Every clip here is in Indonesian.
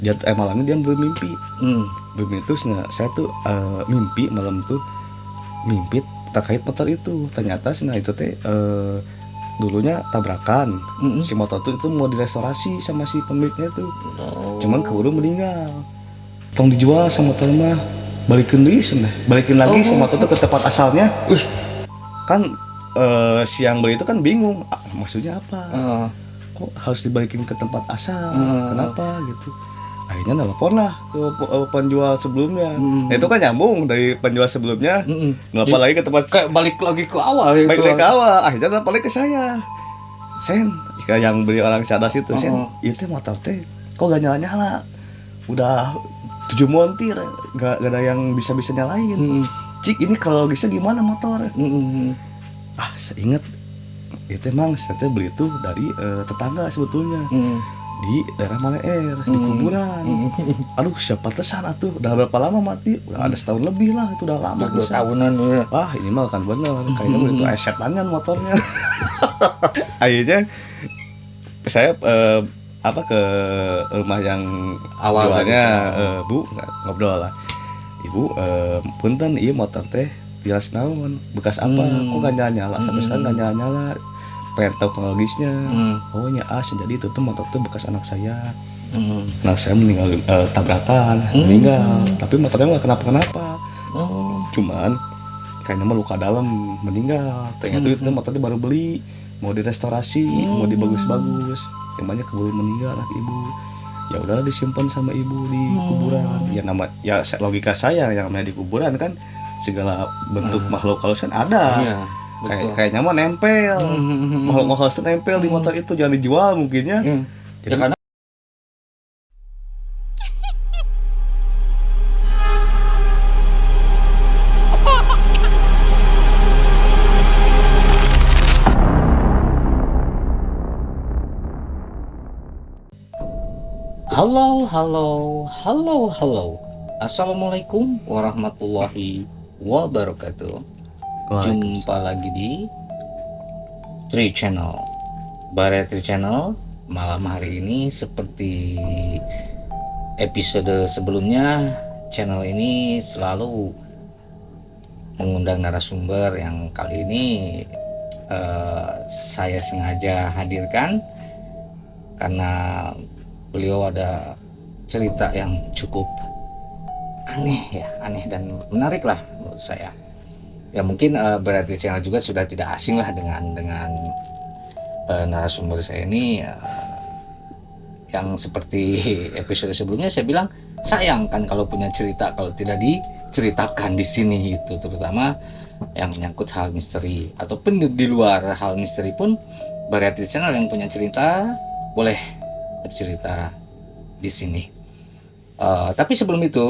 dia malamnya dia bermimpi. Hmm. Bermimpi terus saya tuh mimpi malam tuh mimpi terkait motor itu. Ternyata itu teh dulunya tabrakan. Si motor tuh itu mau direstorasi sama si pemiliknya tuh. Cuman keburu meninggal. Tong dijual sama motor mah. Balikin lagi si motor tuh ke tempat asalnya. Kan si yang beli itu kan bingung, maksudnya apa? Kok harus dibalikin ke tempat asal? Kenapa gitu? Akhirnya nelpon lah ke penjual sebelumnya. Nah, itu kan nyambung dari penjual sebelumnya. Nelpon lagi ke tempat, kayak balik lagi ke awal ya. Balik lagi ke awal. Akhirnya nelpon lagi ke saya. Sen, jika yang beli orang cerdas itu, Sen, itu motor teh kok gak nyala-nyala? Udah 7 montir, gak ada yang bisa nyalain. Cik, ini kalau logisnya gimana motor? Saya ingat itu emang saya beli itu dari tetangga sebetulnya. Di daerah Maleer, di kuburan. Aduh, siapa tesan atuh? Udah berapa lama mati? Udah ada setahun lebih lah, itu udah lama. 2 tahunan ya. Wah, ini mah kan bener. Kayaknya itu esetannya motornya. Akhirnya saya ke rumah yang awal jualnya, Bu, ngobrol lah. Ibu, punten ieu motor teh tilas naon, bekas apa? Kok gak nyala-nyala? Sampai sekarang gak nyala-nyala. Pengen tahu kronologisnya. Oh nya jadi itu tuh motor tuh bekas anak saya. Anak saya meninggal tabrakan, meninggal. Tapi motornya nggak kenapa-kenapa. Cuman kayaknya mah luka dalam, meninggal. Ternyata itu motornya baru beli, mau direstorasi, mau dibagus-bagus. Yang banyak keburu meninggal anak ibu. Ya udahlah disimpan sama ibu di kuburan. Ya logika saya yang namanya di kuburan kan segala bentuk makhluk halus kan ada. Iya. Kayaknya mah nempel, makhluk halus itu nempel di motor itu, jangan dijual mungkinnya. Jadi ya karena Halo. Assalamualaikum warahmatullahi wabarakatuh. Jumpa lagi di Tri Channel, Baraya Tri Channel. Malam hari ini seperti episode sebelumnya, channel ini selalu mengundang narasumber yang kali ini saya sengaja hadirkan karena beliau ada cerita yang cukup aneh dan menarik lah menurut saya. Ya mungkin berarti channel juga sudah tidak asing lah dengan narasumber saya ini, yang seperti episode sebelumnya saya bilang sayang kan kalau punya cerita kalau tidak diceritakan di sini, itu terutama yang menyangkut hal misteri ataupun di luar hal misteri pun Variety Channel yang punya cerita boleh bercerita di sini. Tapi sebelum itu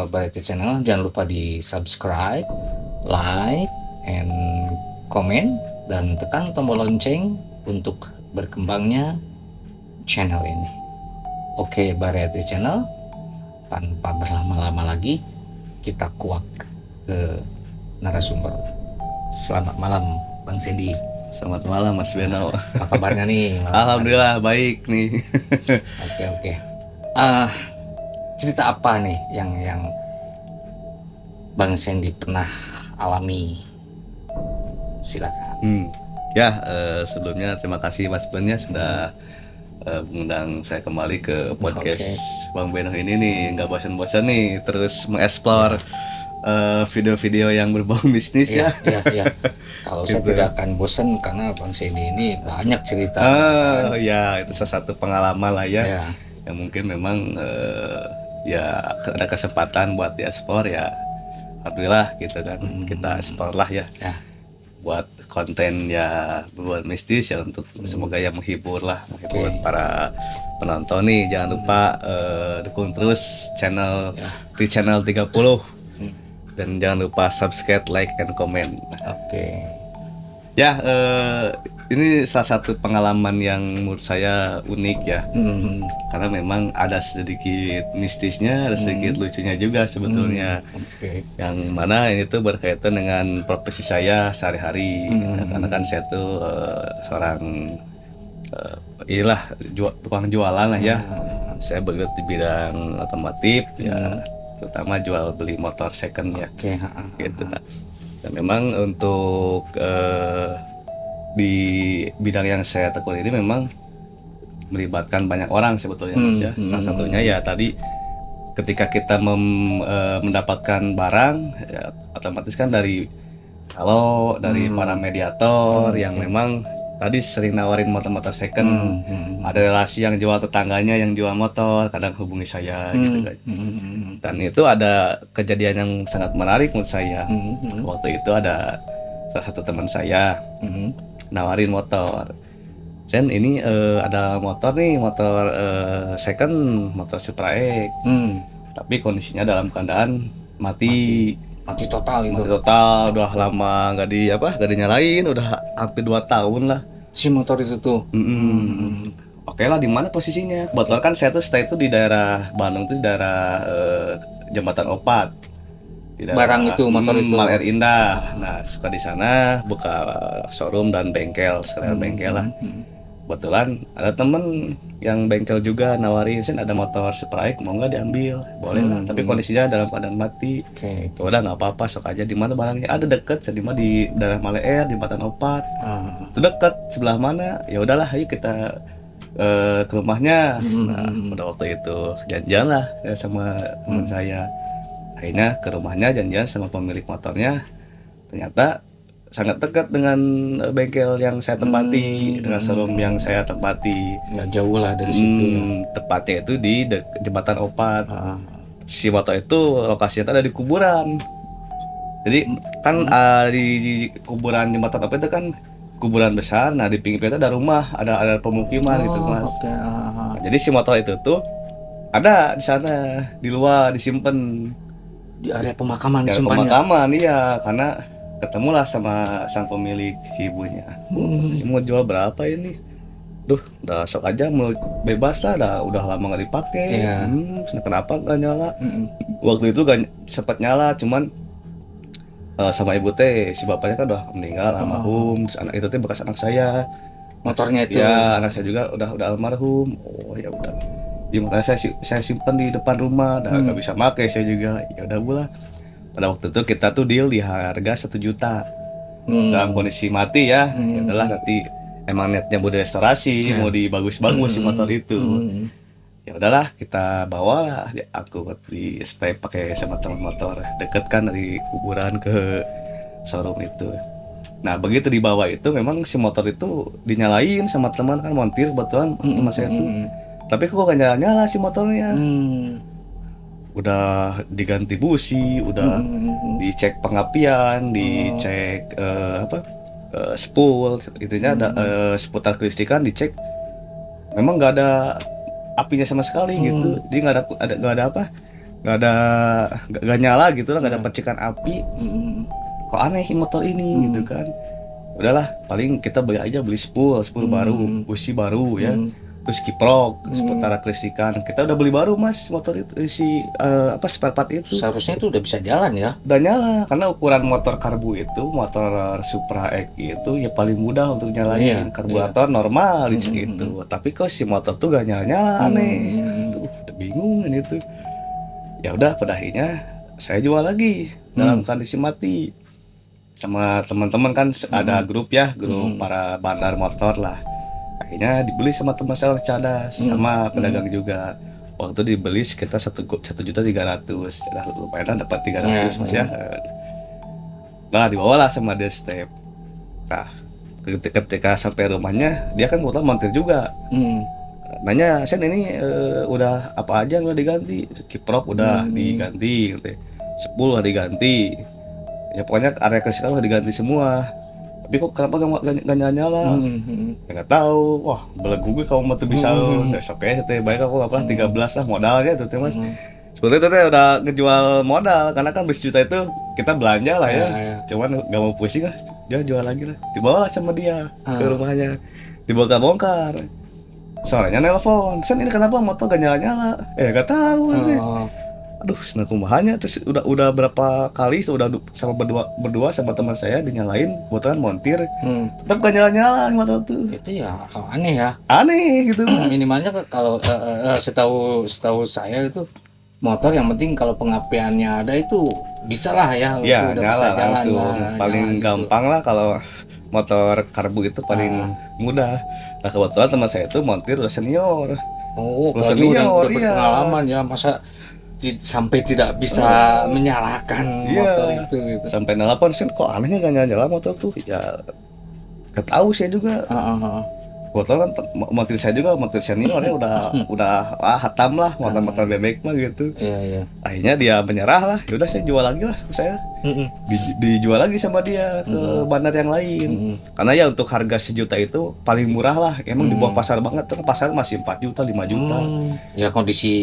Variety Channel jangan lupa di subscribe, like, and comment, dan tekan tombol lonceng untuk berkembangnya channel ini. Oke, Variety Channel, tanpa berlama-lama lagi kita kuak ke narasumber. Selamat malam Bang Sandy. Selamat malam Mas Beno. Apa kabarnya nih? Alhamdulillah baik nih. Oke. Cerita apa nih yang Bang Sandy pernah alami? Silakan. Sebelumnya terima kasih Mas Ben ya sudah mengundang saya kembali ke podcast Bang Beno ini nih. Nggak bosan-bosan nih terus mengeksplor video-video yang berbau bisnis ya. Iya. Kalau saya tidak akan bosan karena Bang Sandy ini banyak cerita. Ya itu salah satu pengalaman lah ya. Ya. Yang mungkin memang ya ada kesempatan buat dieksplor ya. Alhamdulillah gitu kan. Kita eksplor lah ya. Buat konten ya berbau mistis ya, untuk semoga ya menghibur para penonton nih. Jangan lupa dukung terus channel di channel 30. Dan jangan lupa subscribe, like, and comment. Oke. Ya, ini salah satu pengalaman yang menurut saya unik ya. Karena memang ada sedikit mistisnya, ada sedikit lucunya juga sebetulnya. Yang mana ini tuh berkaitan dengan profesi saya sehari-hari. Karena kan saya tuh seorang tukang jualan lah ya. Saya bergelut di bidang otomotif ya, terutama jual beli motor second ya. Oke, Gitu. Dan memang untuk di bidang yang saya tekuni ini memang melibatkan banyak orang sebetulnya Mas ya. Salah satunya ya tadi ketika kita mendapatkan barang ya, otomatis kan dari para mediator yang memang tadi sering nawarin motor-motor second. Ada relasi yang jual tetangganya yang jual motor, kadang hubungi saya gitu kan. Dan itu ada kejadian yang sangat menarik menurut saya. Waktu itu ada salah satu teman saya nawarin motor. Sen ini ada motor nih, motor second, motor Supra X. Tapi kondisinya dalam keadaan mati total itu. Mati total, udah lama nggak dinyalain, udah hampir 2 tahun lah. Si motor itu tuh. Oke lah, di mana posisinya? Kebetulan kan saya tuh stay itu di daerah Bandung tuh, di daerah Jembatan Opat. Di daerah, Barang itu, motor itu. Malair Indah. Nah, suka di sana buka showroom dan bengkel, sekalian bengkel lah. Kebetulan ada temen yang bengkel juga nawarin, Sen ada motor Supra X, mau nggak diambil? Boleh lah, tapi kondisinya dalam keadaan mati. Udah nggak apa-apa, sok aja. Di mana barangnya? Ada deket, sedima di daerah Malair, di Jembatan Opat. Itu deket, sebelah mana? Ya udahlah, ayo kita ke rumahnya. Nah, pada waktu itu janjian lah ya sama teman saya. Akhirnya ke rumahnya, janjian sama pemilik motornya. Ternyata sangat dekat dengan bengkel yang saya tempati, dengan showroom yang saya tempati. Nggak jauh lah dari situ ya. Tepatnya itu di Jembatan Opat. Si motor itu lokasinya ada di kuburan. Jadi kan di kuburan Jembatan Opat itu kan kuburan besar. Nah di pinggirnya itu ada rumah, ada pemukiman gitu Mas. Nah, jadi si motor itu tuh ada di sana, di luar disimpan. Di area pemakaman Di area disimpannya. pemakaman, iya, karena ketemulah sama sang pemilik, si ibunya. Ini mau jual berapa ini? Duh, udah sok aja, mau bebas lah, udah lama nggak dipakai. Kenapa nggak nyala? Waktu itu gak sempat nyala, cuman sama ibu teh, si bapaknya kan udah meninggal, almarhum. Terus anak itu teh bekas anak saya. Motornya itu. Ya, anak saya juga udah almarhum. Oh ya udah. Gimana saya simpan di depan rumah, nggak bisa pakai saya juga. Ya udah pula. Pada waktu itu kita tuh deal di harga 1 juta dalam kondisi mati ya. Ya udahlah, nanti emang niatnya mau restorasi, mau dibagus-bagus si motor itu. Ya udahlah, kita bawa, aku di stay pakai sama teman motor, deket kan dari kuburan ke showroom itu. Nah begitu dibawa itu memang si motor itu dinyalain sama teman kan, montir kebetulan teman saya tuh. Tapi kok gak nyala-nyala si motornya. Udah diganti busi, udah dicek pengapian, dicek spool, itunya ada seputar kelistrikan dicek, memang nggak ada apinya sama sekali gitu. Jadi nggak nyala gitu lah, nggak ada percikan api. Kok aneh motor ini gitu kan. Udahlah, paling kita beli spool baru, busi baru ya. Terus kiprok, seputar kelistrikan. Kita udah beli baru Mas motor itu, spare part itu. Seharusnya itu udah bisa jalan ya. Udah nyala, karena ukuran motor karbu itu, motor Supra X itu ya paling mudah untuk nyalain. Karburator normal itu. Tapi kok si motor tuh gak nyala-nyala, aneh. Udah bingung ini tuh. Ya udah, pada akhirnya saya jual lagi dalam kondisi mati. Sama teman-teman kan ada grup ya, grup para bandar motor lah. Akhirnya dibeli sama teman saya orang Cadas, sama pedagang juga. Waktu dibeli sekitar 1.300.000. Udah lumayan dapat 300 Mas ya. Nah dibawalah sama dia step. Nah ketika sampai rumahnya, dia kan kebetulan montir juga. Nanya, Sen ini udah apa aja yang udah diganti? Kiprok udah diganti, spool udah diganti. Ya pokoknya area kelistrikan udah diganti semua. Tapi kok kenapa gak nyala-nyala? Ya gak tahu. Wah, belegu gue kalau mau tuh bisa. Besok ya, baik aku gak pernah 13 lah modalnya tuh Mas. Sebenarnya itu udah ngejual modal, karena kan bis juta itu kita belanja lah ya. Cuman gak mau pusing lah, dia jual lagi lah. Dibawa sama dia ke rumahnya, aduh senang kumahanya. Terus udah berapa kali udah sama berdua sama teman saya dinyalain, kebetulan montir, tetap gak nyala motor tuh. Itu ya hal aneh ya. Aneh gitu Mas. Minimalnya kalau setahu saya itu motor yang penting kalau pengapiannya ada itu bisa lah ya, Ya udah nyala bisa jalan langsung, lah, paling nyala gitu. gampang lah kalau motor karbu itu paling mudah. Nah kebetulan teman saya itu montir udah senior. Oh, Udah apalagi udah senior, iya. berpengalaman ya, masa sampai tidak bisa menyalakan Iya. motor itu gitu. Sampai nelpon sih kok anehnya gak nyala motor tuh. Ya gak tahu saya juga. Kebetulan kan montir saya juga montir senior ya udah hatam lah motor-motor bebek mah gitu. Iya. Akhirnya dia menyerah lah. Yaudah saya jual lagi lah saya. Dijual lagi sama dia ke bandar yang lain. Karena ya untuk harga 1 juta itu paling murah lah. Emang di bawah pasar banget. Tuh pasar masih 4 juta, 5 juta. Ya kondisi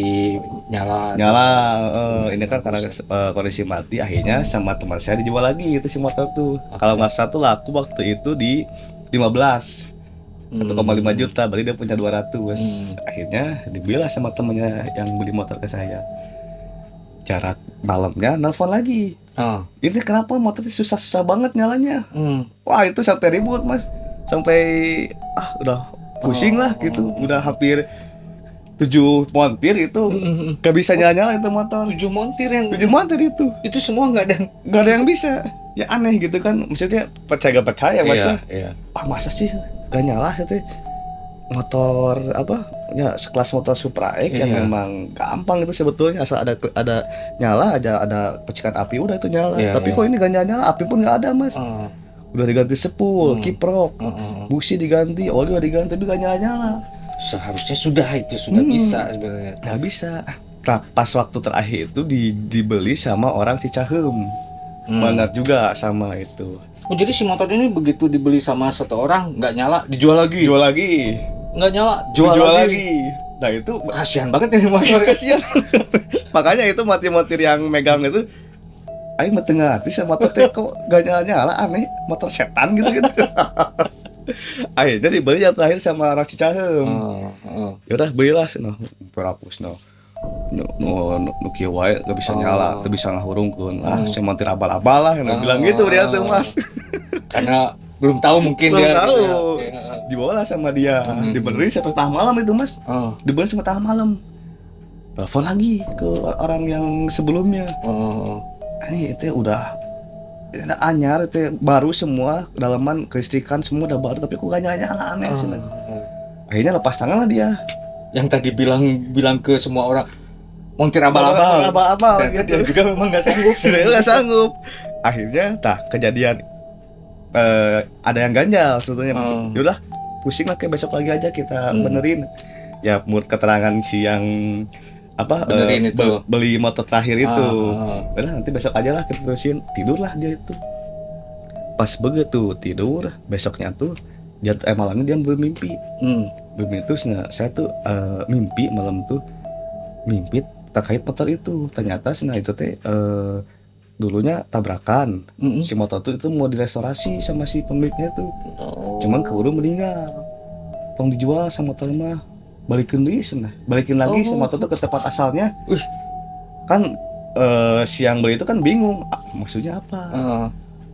nyala. Ini kan karena kondisi mati. Akhirnya sama teman saya dijual lagi itu si motor tuh. Kalau nggak salah tuh laku waktu itu di 15. 1,5 juta, berarti dia punya 200. Akhirnya dibeli sama temennya yang beli motor ke saya. Jarak malamnya nelfon lagi. Ini kenapa motornya susah-susah banget nyalanya? Wah itu sampai ribut Mas, sampai udah pusing lah gitu, udah hampir 7 montir itu gak bisa nyala itu motor. 7 montir itu semua nggak ada yang bisa. Ya aneh gitu kan, maksudnya percaya gak percaya Mas. Iya. Masa sih gak nyala itu motor apa ya sekelas motor Supra X yang memang gampang itu sebetulnya, asal ada nyala aja, ada percikan api udah itu nyala. Tapi kok ini gak nyala, api pun gak ada Mas. Udah diganti sepul, kiprok, busi diganti, oli udah diganti, itu gak nyala. Seharusnya sudah bisa sebenarnya. Gak bisa. Nah pas waktu terakhir itu dibeli sama orang Cicahem. Benar juga sama itu. Oh jadi si motor ini begitu dibeli sama satu orang nggak nyala, dijual lagi. Nggak nyala, jual lagi. Nah itu kasihan banget ini motor. Kasihan. Makanya itu motor yang megang itu, aing mah teu ngarti sama motor teh kok gak nyala aneh, motor setan gitu. Akhirnya dibeli yang terakhir sama orang Cicahem. Yaudah belilah noh berapus noh. Nu kieu wae gak bisa nyala, teu bisa ngahurungkeun. Saya montir abal-abal lah, bilang gitu dia tuh Mas. Karena belum tahu mungkin belum dia. Tahu. Gitu ya. Dibawa sama dia, dibeli sampai tengah malam itu Mas. Dibeli sampai tengah malam. Telepon lagi ke orang yang sebelumnya. Ini itu udah anyar, itu baru semua, dalaman kelistrikan semua udah baru, tapi kok gak nyala aneh. Akhirnya lepas tangan lah dia. Yang tadi bilang ke semua orang montir abal-abal gitu. Dia juga memang nggak sanggup. Nggak sanggup. Akhirnya kejadian ada yang ganjal sebetulnya. Yaudah pusing lah, kayak besok lagi aja kita benerin. Ya menurut keterangan si yang benerin itu beli motor terakhir itu. Udah nanti besok aja lah kita terusin. Tidurlah dia itu. Pas begitu tidur besoknya tuh dia malamnya dia bermimpi. Bermimpi itu saya tuh mimpi malam tuh mimpi terkait motor itu. Ternyata itu teh dulunya tabrakan. Si motor itu mau direstorasi sama si pemiliknya tuh. Cuman keburu meninggal. Tong dijual sama motor mah. Balikin lagi si motor tuh ke tempat asalnya. Kan si yang beli itu kan bingung. Maksudnya apa?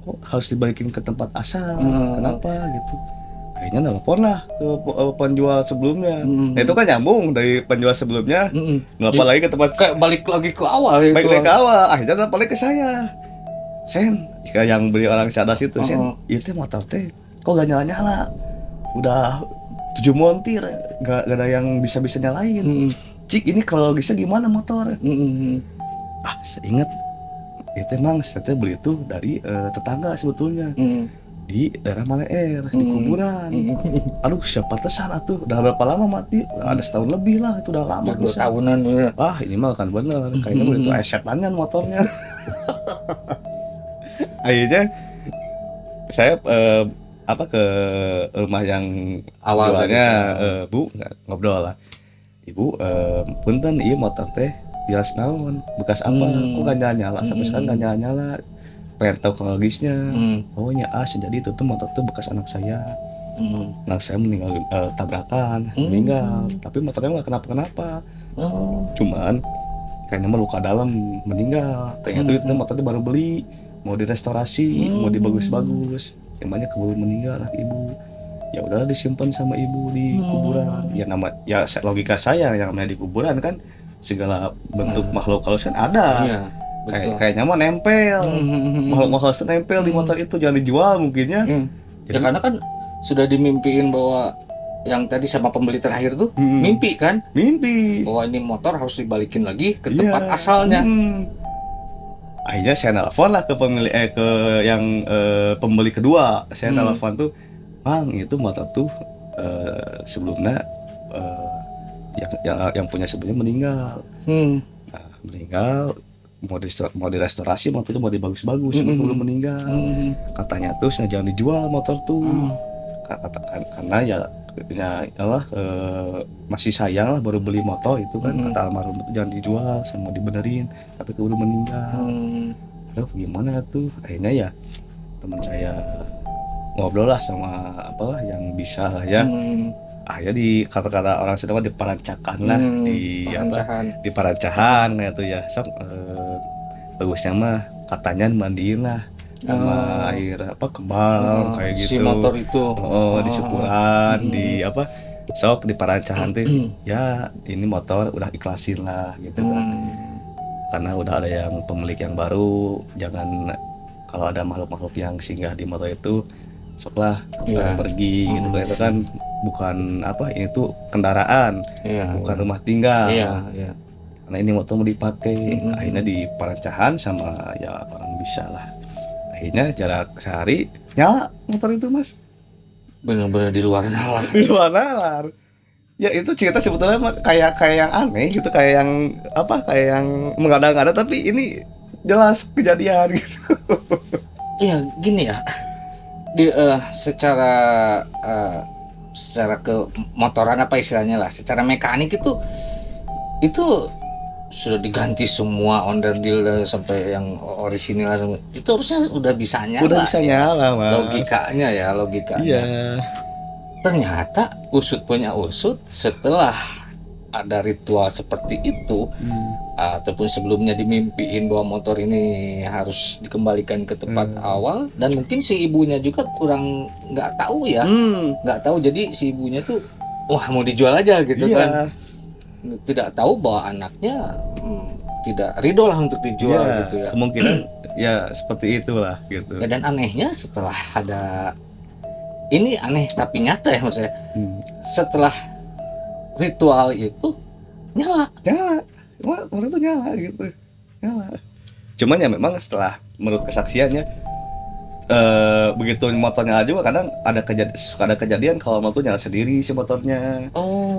Kok harus dibalikin ke tempat asal? Kenapa gitu? Akhirnya nelpon lah ke penjual sebelumnya. Nah itu kan nyambung dari penjual sebelumnya. Nelpon lagi ke tempat, kayak balik lagi ke awal ya. Balik lagi ke awal. Akhirnya nelpon lagi ke saya. Sen, yang beli orang cadas itu, Sen, itu motor teh kok gak nyala-nyala. Udah 7 montir, gak ada yang bisa nyalain. Cik, ini kalau logisnya gimana motor? Saya ingat itu emang saya beli itu dari tetangga sebetulnya. Di daerah Maleer, di kuburan. Aduh siapa tesan atuh, udah berapa lama mati? Udah ada setahun lebih lah, itu udah lama. 2 tahunan ya. Ini mah kan bener, kayaknya begitu esetannya motornya. Akhirnya saya ke rumah yang awalnya Bu ngobrol lah. Ibu punten ieu motor teh tilas naon, bekas apa? Kok gak nyala sampai sekarang gak nyala. Pengen tahu kronologisnya. Oh ya jadi itu tuh motor tuh bekas anak saya. Anak saya meninggal tabrakan, meninggal. Tapi motornya nggak kenapa-kenapa. Cuman kayaknya mah luka dalam meninggal. Ternyata itu motornya baru beli, mau direstorasi, mau dibagus-bagus, emangnya keburu meninggal lah ibu. Ya udahlah disimpan sama ibu di kuburan. Ya logika saya yang namanya di kuburan kan segala bentuk makhluk halus kan ada. Iya, betul. Kayaknya mah nempel. Makhluk halus itu nempel di motor itu, jangan dijual mungkinnya. Ya karena kan sudah dimimpiin bahwa yang tadi sama pembeli terakhir tuh mimpi kan, Mimpi. bahwa ini motor harus dibalikin lagi ke tempat asalnya. Akhirnya saya nelfon lah ke pemilik ke yang pembeli kedua. Saya nelfon tuh, Bang, itu motor tuh sebelumnya yang punya sebelumnya meninggal. Nah, meninggal mau direstorasi, motor itu mau dibagus-bagus sebelum meninggal. Katanya tuh jangan dijual motor tuh. Karena ya masih sayang lah, baru beli motor itu kan. Kata almarhum itu jangan dijual, saya mau dibenerin, tapi keburu meninggal. Aduh gimana tuh, akhirnya ya teman saya ngobrol lah sama apalah yang bisa lah ya. Akhirnya di kata-kata orang Sunda diparancakan lah, di parancahan kayak tuh ya. Sok bagusnya mah katanya mandiin lah sama air kembang kayak gitu. Si motor itu. Di syukuran, di sok di parancahan tuh. Ya ini motor udah ikhlasin lah gitu kan. Karena udah ada yang pemilik yang baru, jangan kalau ada makhluk-makhluk yang singgah di motor itu soklah pergi gitu kan. Itu kan bukan ini tuh kendaraan, bukan rumah tinggal. Karena ini motor mau dipakai. Akhirnya di parancahan sama ya orang bisa lah. Akhirnya jarak sehari nyala motor itu, Mas. Benar-benar di luar nalar. Di luar nalar. Ya itu cerita sebetulnya kayak yang aneh gitu, kayak yang mengada-ngada, tapi ini jelas kejadian gitu. Iya, gini ya. Secara ke motoran apa istilahnya lah, secara mekanik itu sudah diganti semua onderdil sampai yang orisinil semua. Itu harusnya udah bisa nyala. Udah bisa nyala, Mas. Logikanya. Iya. Ternyata usut punya usut, setelah ada ritual seperti itu, ataupun sebelumnya dimimpiin bahwa motor ini harus dikembalikan ke tempat awal, dan mungkin si ibunya juga kurang nggak tahu ya, jadi si ibunya tuh wah mau dijual aja gitu kan, tidak tahu bahwa anaknya tidak ridho lah untuk dijual gitu ya. Kemungkinan ya seperti itulah gitu. Ya, dan anehnya setelah ada ini aneh tapi nyata ya maksudnya, setelah ritual itu nyala, waktu itu nyala gitu, nyala. Cuman ya memang setelah menurut kesaksiannya begitu motor nyala juga kadang suka ada kejadian kalau motor nyala sendiri si motornya.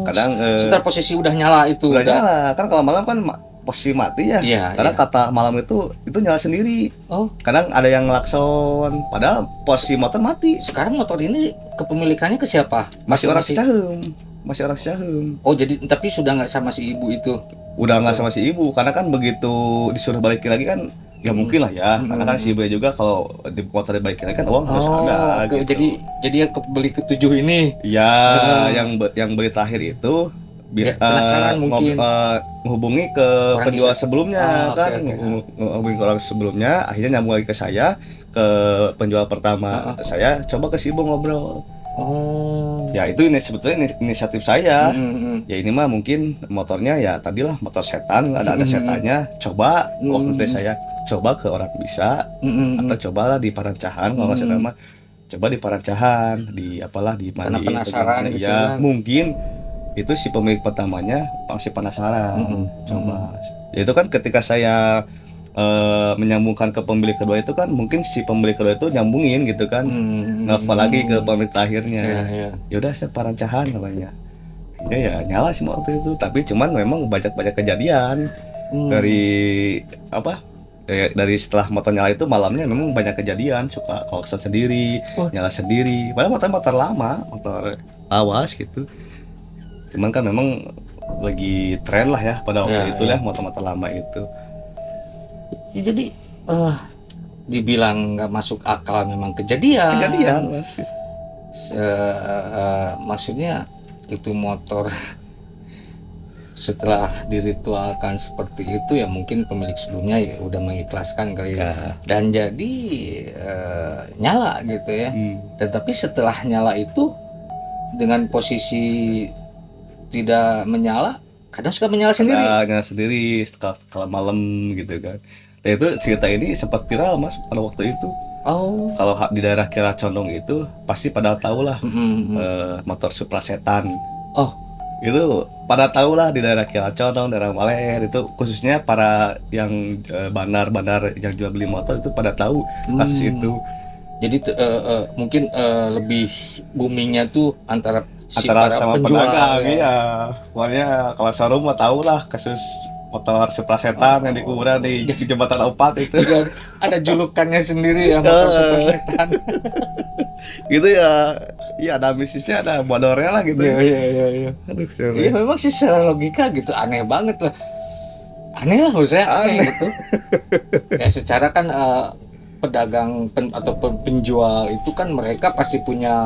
Kadang setelah posisi udah nyala itu udah nyala kan, kalau malam kan posisi mati ya. Karena kata malam itu nyala sendiri. Kadang ada yang ngelakson padahal posisi motor mati. Sekarang motor ini kepemilikannya ke siapa? Masih orang Cicahem. Oh jadi tapi sudah nggak sama si ibu itu? Udah nggak sama si ibu, karena kan begitu disuruh balikin lagi kan ya mungkin lah ya, karena kan si ibu juga kalau di motor dibalikin lagi kan uang harus ada gitu. Jadi yang beli ketujuh ini yang beli terakhir itu penasaran mungkin menghubungi ke orang penjual sebelumnya menghubungi ke orang sebelumnya, akhirnya nyambung lagi ke saya, ke penjual pertama. Saya coba ke si ibu ngobrol. Ya itu sebetulnya inisiatif saya. Ya ini mah mungkin motornya ya tadilah motor setan, ada setannya. Coba waktu itu saya coba ke orang bisa, atau cobalah di parancahan kalau saya mah coba di parancahan, di mandiin. Karena penasaran gitu ya. Mungkin itu si pemilik pertamanya masih penasaran. Coba. Ya itu kan ketika saya menyambungkan ke pemilik kedua itu kan mungkin si pemilik kedua itu nyambungin gitu kan, nelfon lagi ke pemilik terakhirnya. Ya udah saya parancahan namanya. Ya nyala sih waktu itu, tapi cuman memang banyak kejadian dari setelah motor nyala itu malamnya memang banyak kejadian, suka klakson sendiri, nyala sendiri. Padahal motor lama, motor lawas gitu. Cuman kan memang lagi tren lah ya pada waktu itu ya motor-motor lama itu. Ya, jadi dibilang nggak masuk akal memang kejadian Mas. Maksudnya itu motor setelah diritualkan seperti itu ya mungkin pemilik sebelumnya ya udah mengikhlaskan kali ya. Ya. Dan jadi nyala gitu ya. Dan tapi setelah nyala itu dengan posisi tidak menyala, kadang suka menyala sendiri. Nyala sendiri kalau malam gitu kan. Dan itu cerita ini sempat viral Mas pada waktu itu. Oh. Kalau di daerah Kira Condong itu pasti pada tahu lah motor Supra Setan. Oh, Itu pada tahu lah di daerah Kira Condong, daerah Maler itu khususnya para yang bandar-bandar yang jual beli motor itu pada tahu kasus itu. jadi mungkin lebih boomingnya tuh antara si Antara para sama penjual pedagang, ya. iya. Pokoknya kalau showroom mah tahu lah kasus motor Supra Setan yang di kuburan di jembatan 4 itu. Juga ada julukannya sendiri ya motor Super Setan. Gitu ya. Iya ada bisnisnya, ada bodornya lah gitu. Iya. Aduh, Iya memang sih secara logika gitu aneh banget lah. Aneh lah menurut saya aneh gitu. Ya secara kan pedagang atau penjual itu kan mereka pasti punya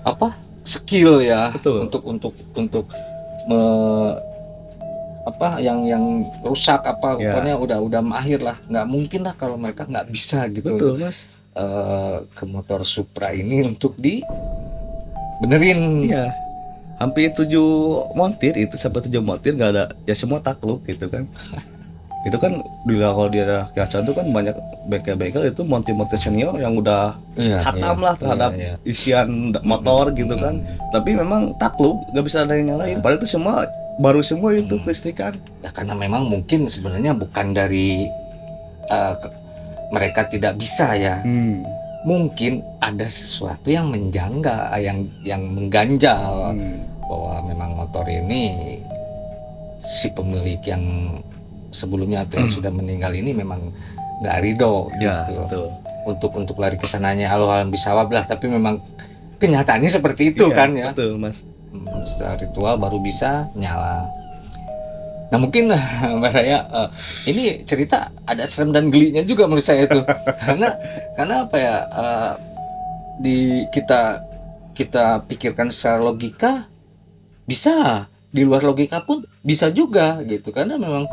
apa skill ya. Betul. untuk apa yang rusak apa Ya. pokoknya udah mahir lah, nggak mungkin lah kalau mereka nggak bisa gitu. Betul Mas. Ke motor Supra ini untuk di benerin. Iya. Hampir 7 montir itu sampai 7 montir nggak ada, ya semua takluk gitu kan. Itu kan kalau di daerah Kiacan itu kan banyak bengkel-bengkel itu montir-montir senior yang udah Iya, hatam lah terhadap iya. isian motor gitu kan. Tapi memang takluk, nggak bisa ada yang nyalain. Padahal itu semua baru semua itu listrikan. Ya karena memang mungkin sebenarnya bukan dari mereka tidak bisa ya. Mungkin ada sesuatu yang menjanggal, yang mengganjal bahwa memang motor ini si pemilik yang sebelumnya atau yang sudah meninggal ini memang nggak ridho Ya, gitu. betul. Untuk lari ke sananya alam bisawab lah, tapi memang kenyataannya seperti itu Iya, kan ya. Betul Mas. Setelah ritual baru bisa nyala. Nah mungkin Mbak Raya ini cerita ada serem dan gelinya juga menurut saya itu. karena apa ya, kita pikirkan secara logika bisa, di luar logika pun bisa juga gitu, karena memang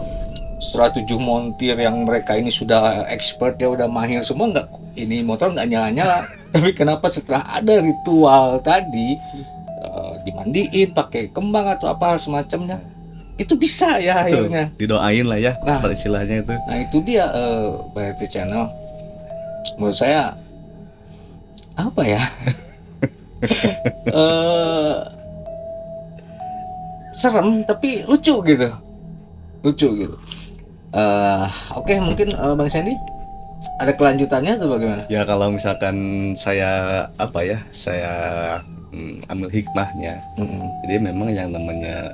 setelah 7 montir yang mereka ini sudah expert ya, udah mahir semua, nggak, ini motor nggak nyala-nyala. Tapi kenapa setelah ada ritual tadi dimandiin pakai kembang atau apa semacamnya, itu bisa ya Betul. akhirnya. Didoain lah ya, Nah. pada istilahnya itu. Nah itu dia Variety Channel menurut saya apa ya serem tapi lucu gitu. Oke, mungkin Bang Sandy ada kelanjutannya atau bagaimana? Ya kalau misalkan saya ambil hikmahnya. Jadi memang yang namanya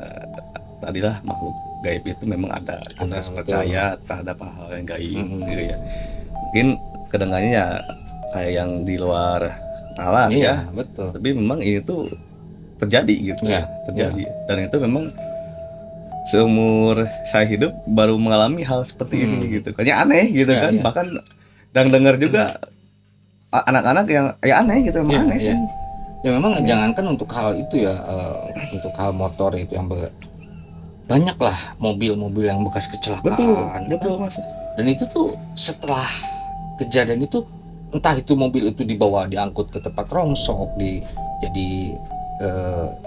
tadilah makhluk gaib itu memang ada, kita harus betul. percaya terhadap hal yang gaib gitu ya. Mungkin kedengarannya ya kayak yang di luar nalar ya. Iya, betul. Tapi memang ini tuh terjadi gitu Iya, terjadi. Dan itu memang seumur saya hidup baru mengalami hal seperti ini gitu. Kayaknya aneh gitu Iya, kan. iya. Bahkan dan dengar juga anak-anak yang ya aneh gitu, memang Iya, aneh iya. sih. Ya memang jangankan untuk hal itu ya, untuk hal motor itu yang banyaklah mobil-mobil yang bekas kecelakaan. Betul Mas. Dan itu tuh setelah kejadian itu, entah itu mobil itu dibawa diangkut ke tempat rongsok, jadi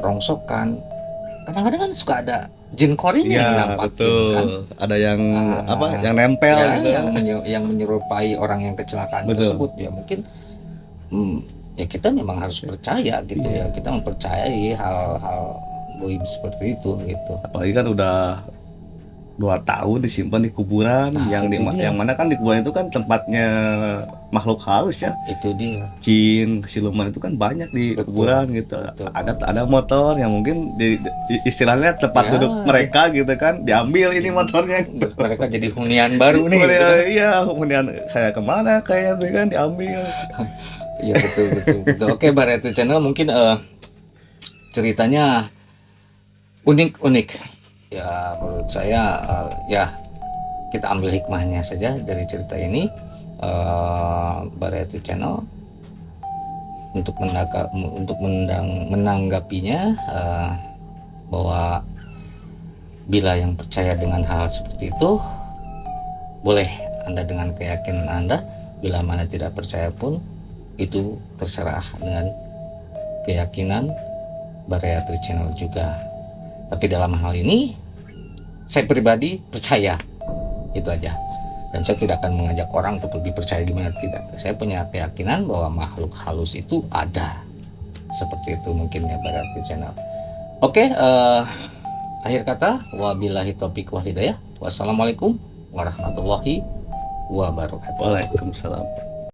rongsokan. Kadang-kadang kan suka ada jin korinnya yang Iya, nampakin betul. kan. Ada yang yang nempel Ya, gitu. yang menyerupai orang yang kecelakaan Betul. tersebut ya mungkin ya kita memang harus percaya gitu ya, kita mempercayai hal-hal goib seperti itu gitu. Apalagi kan udah 2 tahun disimpan di kuburan, yang mana kan di kuburan itu kan tempatnya makhluk halus ya. Itu dia. Jin, siluman itu kan banyak di kuburan gitu. Ada motor yang mungkin istilahnya tempat Ya, duduk mereka gitu kan, diambil ini motornya. Mereka jadi hunian baru nih. Kemudian, Gitu. iya, kemudian saya kemana kayaknya kan diambil. Iya betul. Oke, Barreto Channel mungkin ceritanya unik. Ya menurut saya ya kita ambil hikmahnya saja dari cerita ini. Barreto Channel untuk menanggapinya bahwa bila yang percaya dengan hal seperti itu, boleh Anda dengan keyakinan Anda. Bila mana tidak percaya pun, itu terserah dengan keyakinan Bariatri Channel juga. Tapi dalam hal ini, saya pribadi percaya, itu aja. Dan saya tidak akan mengajak orang untuk lebih percaya gimana, tidak. Saya punya keyakinan bahwa makhluk halus itu ada. Seperti itu mungkin ya Bariatri Channel. Oke, akhir kata, wabillahi taufiq wal hidayah. Wassalamualaikum warahmatullahi wabarakatuh. Waalaikumsalam.